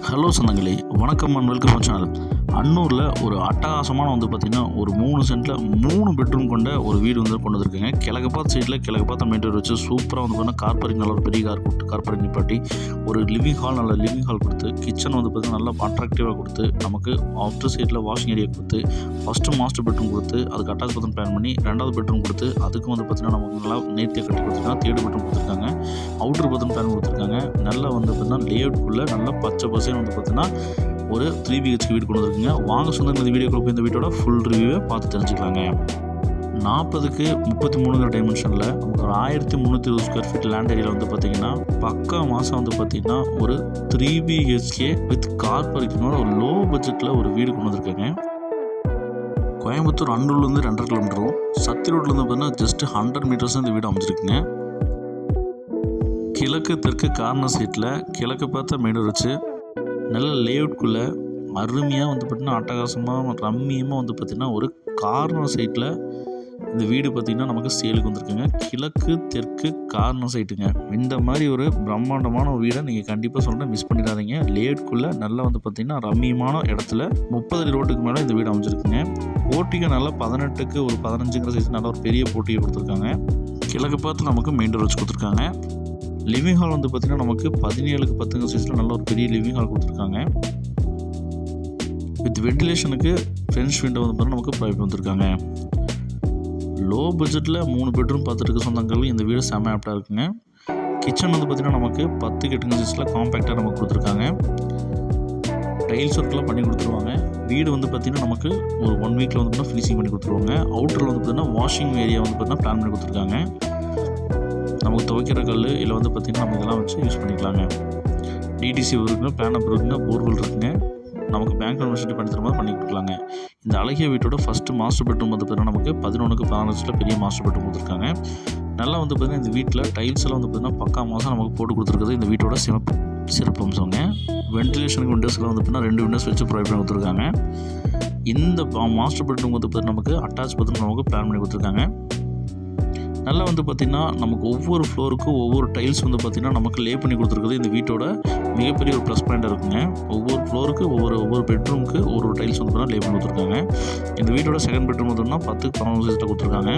Hello சொந்தங்களே, வணக்கம் and welcome channel. அன்னூரில் ஒரு அட்டகாசமான பார்த்திங்கன்னா ஒரு 3 சென்ட்டில் 3 பெட்ரூம் கொண்ட ஒரு வீடு கொண்டு வந்திருக்குங்க. கிழக்கு பார்த்த சைடில் கிழக்கு பார்த்த மெயின் ரோடு வச்சு சூப்பராக பார்த்தீங்கன்னா கார் பார்க்கிங் நல்ல ஒரு பெரிய கார் பார்க்கிங் நிப்பாட்டி ஒரு லிவிங் ஹால் நல்ல லிவிங் ஹால் கொடுத்து கிச்சன் பார்த்திங்கன்னா நல்லா அட்ராக்டிவாக கொடுத்து நமக்கு அவுட்டர் சைடில் வாஷிங் ஏரியா கொடுத்து ஃபஸ்ட்டு மாஸ்டர் பெட்ரூம் கொடுத்து அதுக்கு அட்டாச் பாத்ரூம் பிளான் பண்ணி 2வது பெட்ரூம் கொடுத்து அதுக்கு பார்த்திங்கன்னா நமக்கு நல்லா நேர்த்தியாக கட்டி கொடுத்துருக்காங்க. 3rd பெட்ரூம் கொடுத்துருக்காங்க. அவுட்டர் பாத்ரூம் பிளான் கொடுத்துருக்காங்க. நல்லா பார்த்திங்கன்னா லேஅவுட்குள்ளே நல்லா பச்சை பசைன்னு பார்த்திங்கன்னா ஒரு 3 BHK வீடு கொண்டு வந்துருக்குங்க. வாங்க சொந்த இந்த வீடியோக்குள்ள போய் இந்த வீட்டோட ஃபுல் ரிவ்யூவை பார்த்து தெரிஞ்சுக்கலாங்க. 40க்கு 33 டைமென்ஷனில் நமக்கு ஒரு 1320 ஸ்கொயர் ஃபீட் லேண்ட் ஏரியாவில் பார்த்திங்கன்னா பக்கா மாதம் பார்த்திங்கன்னா ஒரு 3 BHK வித் கார் பார்க்கிங்கோட ஒரு லோ பட்ஜெட்டில் ஒரு வீடு கொண்டு வந்திருக்காங்க. கோயம்புத்தூர் அன்னூர்லேருந்து 2.5 கிலோமீட்டரும் சத்தி ரோட்லேருந்து பார்த்தீங்கன்னா ஜஸ்ட் 100 மீட்டர்ஸ் இந்த வீடு அமைச்சிருக்குங்க. கிழக்கு தெற்கு கார்னர் சைட்டில் கிழக்கு பார்த்த மெயின் ரோடு வச்சு நல்ல லேஅவுட்குள்ளே அருமையாக பார்த்திங்கன்னா அட்டகாசமாக ரம்மியமாக பார்த்திங்கன்னா ஒரு கார்னர் சைட்டில் இந்த வீடு பார்த்திங்கன்னா நமக்கு சேலுக்கு வந்திருக்குங்க. கிழக்கு தெற்கு கார்னர் சைட்டுங்க. இந்த மாதிரி ஒரு பிரம்மாண்டமான ஒரு வீடை நீங்கள் கண்டிப்பாக சொல்கிறேன், மிஸ் பண்ணிடாதீங்க. லேஅவுட்குள்ளே நல்லா பார்த்திங்கன்னா ரம்மியமான இடத்துல 30 அடி ரோட்டுக்கு மேலே இந்த வீடு அமைச்சிருக்குங்க. போட்டிக்கு நல்லா 18க்கு ஒரு 15ங்கிற சைஸ் நல்ல ஒரு பெரிய போட்டியை கொடுத்துருக்காங்க. கிழக்கு பார்த்து நமக்கு மெயின் ரோடு வச்சு கொடுத்துருக்காங்க. லிவிங் ஹால் பார்த்திங்கன்னா நமக்கு 17க்கு 10 சைஸில் நல்ல ஒரு பெரிய லிவிங் ஹால் கொடுத்துருக்காங்க. வித் வென்டிலேஷனுக்கு ஃப்ரெஞ்ச் விண்டோ பார்த்தீங்கன்னா நமக்கு ப்ரொவைட் பண்ணிருக்காங்க. லோ பட்ஜெட்டில் 3 பெட்ரூம் பார்த்துட்டு இருக்க சொந்தங்கள் இந்த வீடு செம்ம ஆப்டாக இருக்குங்க. கிச்சன் பார்த்திங்கன்னா நமக்கு 10க்கு 8 சைஸில் காம்பேக்டாக நமக்கு கொடுத்துருக்காங்க. டைல்ஸ் ஒர்க்கெலாம் பண்ணி கொடுத்துருவாங்க. வீடு பார்த்திங்கன்னா நமக்கு ஒரு 1 வீக்கில் பார்த்தீங்கன்னா ஃபினிஷிங் பண்ணி கொடுத்துருவாங்க. அவுட்டரில் பார்த்திங்கன்னா வாஷிங் ஏரியா பார்த்திங்கன்னா பிளான் பண்ணி கொடுத்துருக்காங்க. நமக்கு துவைக்கிற கல் இல்லை பார்த்திங்கன்னா நம்ம இதெல்லாம் வச்சு யூஸ் பண்ணிக்கலாங்க. டிடிசி இருக்குங்க, பேனப் இருக்குங்க, போர்வெல் இருக்குங்க. நமக்கு பேங்க் யூனிவர்சிட்டி பண்ணி தர மாதிரி பண்ணி கொடுக்கலாங்க. இந்த அழகிய வீட்டோட ஃபஸ்ட்டு மாஸ்டர் பெட்ரூம் பார்த்திங்கன்னா நமக்கு 11க்கு 16 பெரிய மாஸ்டர் பெட்ரூம் கொடுத்துருக்காங்க. நல்லா பார்த்திங்கன்னா இந்த வீட்டில் டைல்ஸ் எல்லாம் பார்த்திங்கன்னா பக்கா மாதம் நமக்கு போட்டு கொடுத்துருக்குது இந்த வீட்டோட சிறப்பு அம்சங்க. வென்டிலேஷனுக்கு விண்டோஸ் எல்லாம் பார்த்திங்கன்னா 2 விண்டோஸ் வச்சு ப்ரொவைட் பண்ணி கொடுத்துருக்காங்க. இந்த மாஸ்டர் பெட்ரூம் நமக்கு அட்டாச் பாத்ரூம் நமக்கு பிளான் பண்ணி கொடுத்துருக்காங்க. நல்லா பார்த்திங்கன்னா நமக்கு ஒவ்வொரு ஃப்ளோருக்கும் ஒவ்வொரு டைல்ஸ் பார்த்திங்கன்னா நமக்கு லே பண்ணி கொடுத்துருக்குது இந்த வீட்டோட மிகப்பெரிய ஒரு ப்ளஸ் பாயிண்டாக இருக்குங்க. ஒவ்வொரு ஃப்ளோருக்கு ஒவ்வொரு பெட்ரூமுக்கு ஒரு டைல்ஸ் பார்த்திங்கன்னா லே பண்ணி கொடுத்துருக்காங்க. இந்த வீட்டோட செகண்ட் பெட்ரூம் 10க்கு 15 சைஸில் கொடுத்துருக்காங்க.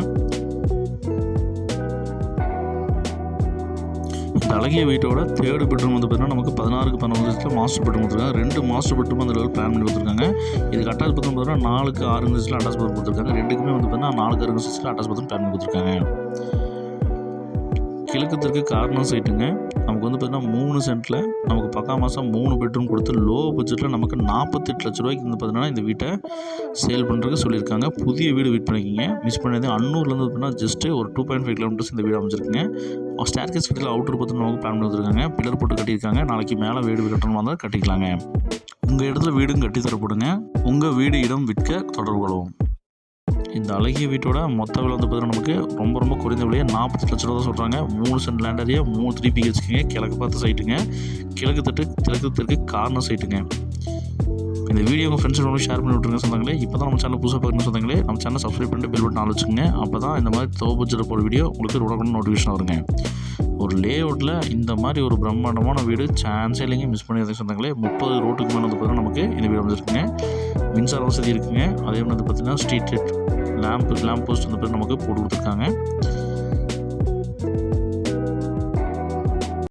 இந்த அழகிய வீட்டோட 3rd பெட்ரூம் பார்த்திங்கன்னா நமக்கு 16க்கு 15 சைஸில் மாஸ்டர் பெட்ரூம் கொடுத்துருக்காங்க. 2 மாஸ்டர் பெட்ரூம் அந்த லெவல் பிளான் பண்ணி கொடுத்துருக்காங்க. இதுக்கு அட்டாச் பாத்ரூம் 4க்கு 6 சைஸில் அட்டாச் பாத்ரூம் கொடுத்துருக்காங்க. 2க்குமே 4க்கு 6 சைஸில் அட்டாச் பாத்ரூம் பிளான் பண்ணி கொடுத்துருக்காங்க. கிழக்கு தெற்கு கார்னர் சைட்டுங்க. நமக்கு பார்த்திங்கன்னா 3 சென்ட்டில் நமக்கு பக்கா மாதம் 3 பெட்ரூம் கொடுத்து லோ பட்ஜெட்டில் நமக்கு 48 லட்ச ரூபாய்க்கு பார்த்திங்கன்னா இந்த வீட்டை சேல் பண்ணுறதுக்கு சொல்லியிருக்காங்க. புதிய வீடு வெயிட் பண்ணிக்கிங்க, மிஸ் பண்ணி. அன்னூர்லேருந்து பார்த்திங்கன்னா ஜஸ்ட்டு ஒரு 2.5 கிலோமீட்டர்ஸ் இந்த வீடு அமைச்சிருக்குங்க. ஸ்டேர்கேஸ் கட்டியில் அவுட்டர் பார்த்திங்கன்னா நமக்கு பிளான் பண்ணி வச்சுருக்காங்க. பில்லர் போட்டு கட்டியிருக்காங்க. நாளைக்கு மேலே வீடு கட்டணும் வந்தால் கட்டிக்கலாங்க. உங்கள் இடத்துல வீடும் கட்டி தரப்படுங்க. உங்கள் வீடு இடம் விற்க தொடர்பு கொள்வோம். இந்த அழகிய வீட்டோட மொத்த விலை பார்த்திங்கன்னா நமக்கு ரொம்ப குறைந்த விலையை 48 லட்ச ரூபா தான் சொல்கிறாங்க. 3 சென்ட் லேண்ட் ஏரியா, 3 BHK, கிழக்கு பார்த்த சைட்டுங்க. கிழக்கு தெற்கு கார்னர் சைட்டுங்க. இந்த வீடியோ உங்கள் ஃப்ரெண்ட்ஸோட ஷேர் பண்ணி விட்ருங்க சொந்தங்களே. இப்போ தான் நம்ம சேனல் புதுசாக பார்க்கணும் சொந்தங்களே. நம்ம சேனல் சப்ஸ்கிரைப் பண்ணிட்டு பெல் பட்டன் வச்சுக்கோங்க. அப்போ தான் இந்த மாதிரி பட்ஜெட் போகிற வீடியோ உங்களுக்கு உடனே நோட்டிஃபிகேஷன் வருங்க. ஒரு லேஅவுட்டில் இந்த மாதிரி ஒரு பிரம்மாண்டமான வீடு சான்ஸே இல்லைங்க, மிஸ் பண்ணிடுறேன் சொந்தங்களே. 30 ரோட்டுக்கு மேலே பார்த்திங்கன்னா நமக்கு இந்த வீடு வந்துருக்குங்க. மின்சார வசதி இருக்குங்க. அதே மாதிரி பார்த்திங்கன்னா ஸ்ட்ரீட் லைட் லேம்ப் போஸ்ட் நமக்கு போட்டு கொடுத்துருக்காங்க.